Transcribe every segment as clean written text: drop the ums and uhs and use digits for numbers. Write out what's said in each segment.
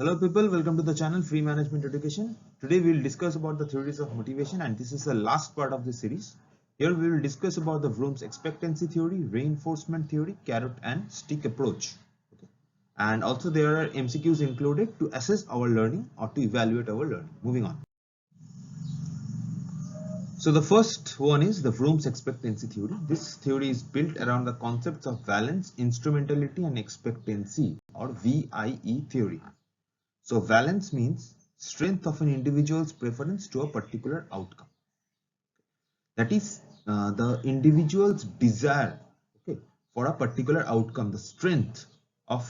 Hello people, welcome to the channel Free Management Education. Today we will discuss about the theories of motivation, and this is the last part of the series. Here we will discuss about the Vroom's expectancy theory, reinforcement theory, carrot and stick approach. Okay. And also there are MCQs included to assess our learning or to evaluate our learning. Moving on. So the first one is the Vroom's expectancy theory. This theory is built around the concepts of valence, instrumentality and expectancy, or VIE theory. So valence means strength of an individual's preference to a particular outcome. That is the individual's desire, okay, for a particular outcome, the strength of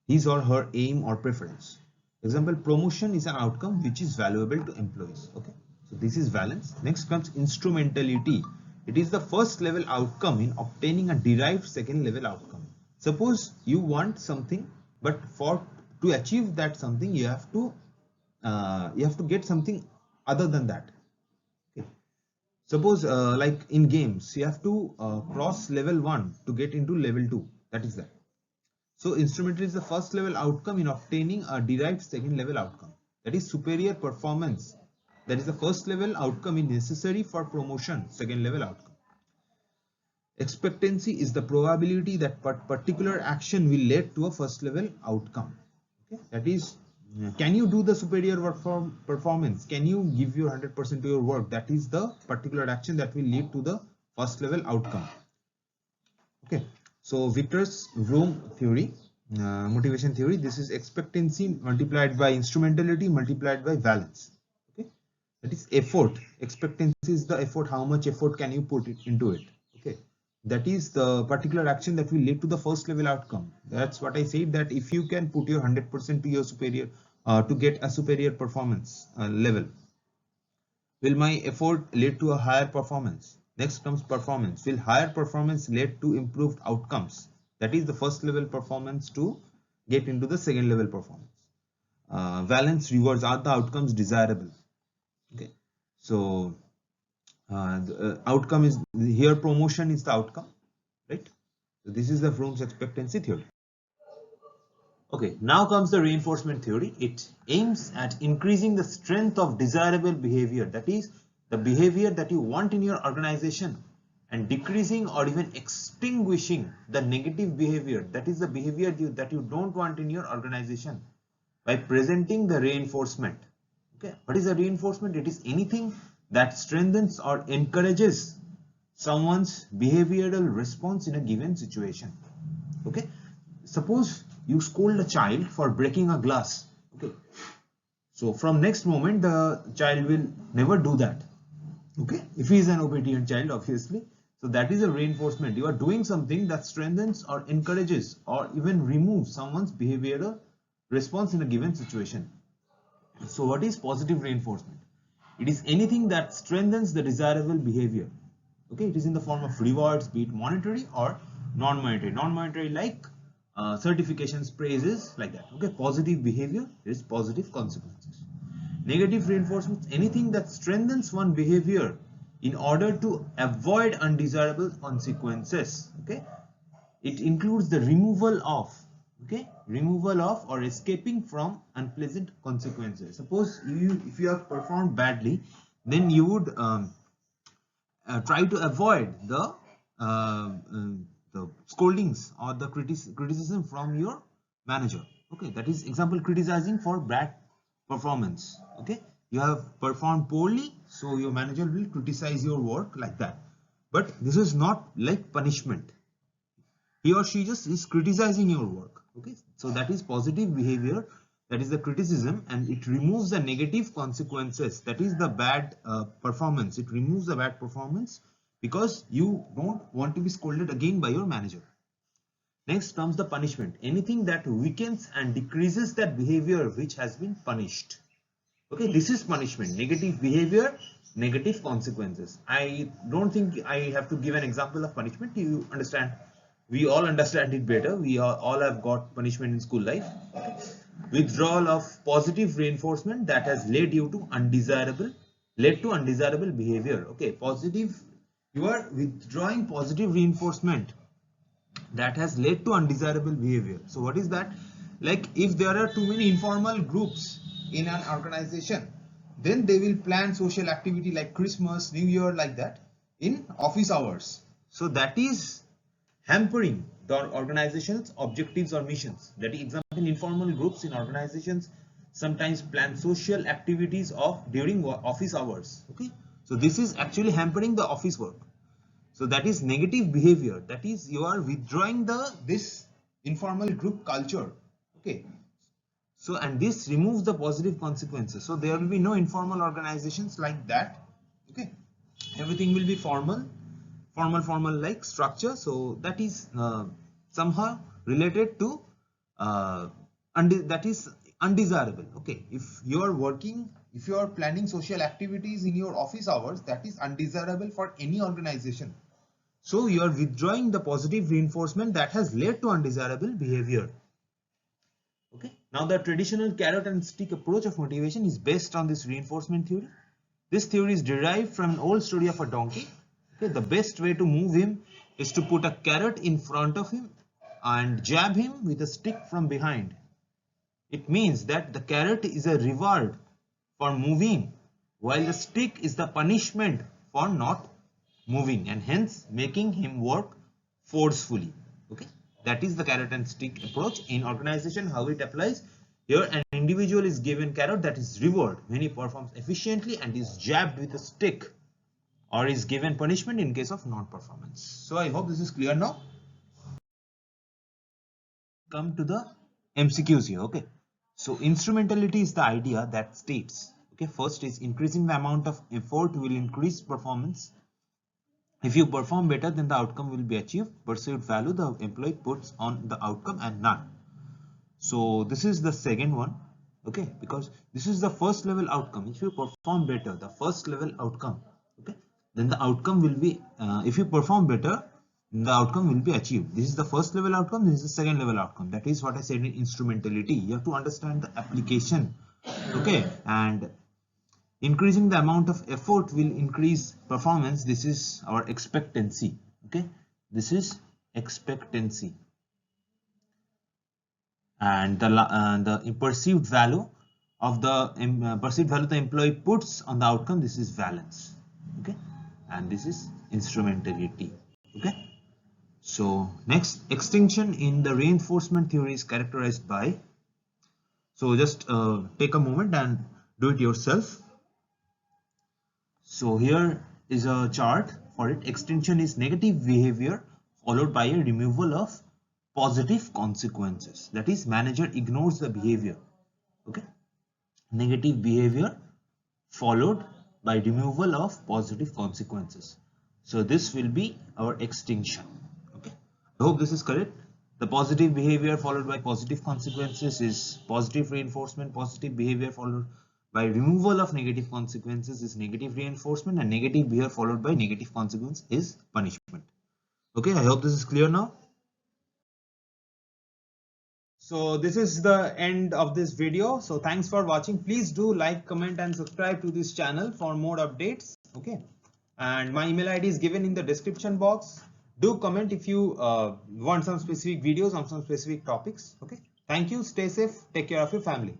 his or her aim or preference. Example, promotion is an outcome which is valuable to employees. Okay, so this is valence. Next comes instrumentality. It is the first level outcome in obtaining a derived second level outcome. Suppose you want something, but to achieve that something you have to get something other than that. Okay. Suppose like in games you have to cross level 1 to get into level 2. That is that. So instrumentality is the first level outcome in obtaining a derived second level outcome. That is superior performance. That is the first level outcome is necessary for promotion, second level outcome. Expectancy is the probability that particular action will lead to a first level outcome. Okay, that is, can you do the superior work performance? Can you give your 100% to your work? That is the particular action that will lead to the first level outcome. Okay, so Victor's Vroom theory, motivation theory. This is expectancy multiplied by instrumentality multiplied by valence. Okay, that is effort. Expectancy is the effort. How much effort can you put into it? Okay. That is the particular action that will lead to the first level outcome. That's what I said, that if you can put your 100% to your superior to get a superior performance level, will my effort lead to a higher performance? Next comes performance. Will higher performance lead to improved outcomes? That is the first level performance to get into the second level performance. Valence rewards, are the outcomes desirable? Okay, so the outcome is here, promotion is the outcome, right? So this is the Vroom's expectancy theory. Okay, now comes the reinforcement theory. It aims at increasing the strength of desirable behavior, that is the behavior that you want in your organization, and decreasing or even extinguishing the negative behavior, that is the behavior that you don't want in your organization, by presenting the reinforcement. Okay, what is a reinforcement? It is anything that strengthens or encourages someone's behavioral response in a given situation. Okay, suppose you scold a child for breaking a glass. Okay, so from next moment the child will never do that. Okay, if he is an obedient child, obviously. So that is a reinforcement. You are doing something that strengthens or encourages or even removes someone's behavioral response in a given situation. So what is positive reinforcement? It is anything that strengthens the desirable behavior. Okay, it is in the form of rewards, be it monetary or non-monetary. Non-monetary like certifications, praises, like that. Okay, positive behavior is positive consequences. Negative reinforcement, anything that strengthens one behavior in order to avoid undesirable consequences. Okay, it includes the removal of, okay, removal of or escaping from unpleasant consequences. Suppose if you have performed badly, then you would try to avoid the scoldings or the criticism from your manager. Okay, that is example, criticizing for bad performance. Okay, you have performed poorly, so your manager will criticize your work, like that. But this is not like punishment. He or she just is criticizing your work. Okay, so that is positive behavior, that is the criticism, and it removes the negative consequences, that is the bad performance. It removes the bad performance because you don't want to be scolded again by your manager. Next comes the punishment, anything that weakens and decreases that behavior which has been punished. Okay, this is punishment. Negative behavior, negative consequences. I don't think I have to give an example of punishment. You understand, we all understand it better. We all have got punishment in school life. Withdrawal of positive reinforcement that has led to undesirable behavior. Okay, positive, you are withdrawing positive reinforcement that has led to undesirable behavior. So what is that? Like if there are too many informal groups in an organization, then they will plan social activity like Christmas, New Year, like that in office hours. So that is hampering the organization's objectives or missions. That is example, informal groups in organizations sometimes plan social activities of during office hours. Okay, so this is actually hampering the office work. So that is negative behavior. That is, you are withdrawing this informal group culture. Okay. So, and this removes the positive consequences. So there will be no informal organizations like that. Okay. Everything will be formal like structure. So that is somehow related to that is undesirable. Okay. If you are planning social activities in your office hours, that is undesirable for any organization. So you are withdrawing the positive reinforcement that has led to undesirable behavior. Okay. Now the traditional carrot and stick approach of motivation is based on this reinforcement theory. This theory is derived from an old story of a donkey. Okay. The best way to move him is to put a carrot in front of him and jab him with a stick from behind. It means that the carrot is a reward for moving, while the stick is the punishment for not moving, and hence making him work forcefully. Okay, that is the carrot and stick approach in organization. How it applies here: an individual is given carrot, that is reward when he performs efficiently, and is jabbed with a stick, or is given punishment in case of non-performance. So I hope this is clear now. Come to the MCQs here. Okay, so instrumentality is the idea that states, okay, first is increasing the amount of effort will increase performance. If you perform better, then the outcome will be achieved. Perceived value the employee puts on the outcome and none. So this is the second one. Okay, because this is the first level outcome. If you perform better, the first level outcome, okay, then the outcome will be, if you perform better, the outcome will be achieved. This is the first level outcome. This is the second level outcome. That is what I said in instrumentality. You have to understand the application. Okay, and increasing the amount of effort will increase performance. This is our expectancy. Okay, this is expectancy. And the perceived value of the perceived value the employee puts on the outcome, this is valence. Okay, and this is instrumentality. Okay, so next, extinction in the reinforcement theory is characterized by, so just take a moment and do it yourself. So here is a chart for it. Extinction is negative behavior followed by a removal of positive consequences. That is, manager ignores the behavior. Okay, negative behavior followed by removal of positive consequences. So this will be our extinction. Okay, I hope this is correct. The positive behavior followed by positive consequences is positive reinforcement. Positive behavior followed by removal of negative consequences is negative reinforcement, and negative behavior followed by negative consequence is punishment. Okay, I hope this is clear now. So this is the end of this video. So thanks for watching. Please do like, comment and subscribe to this channel for more updates. Okay, and my email ID is given in the description box. Do comment if you want some specific videos on some specific topics. Okay, thank you. Stay safe. Take care of your family.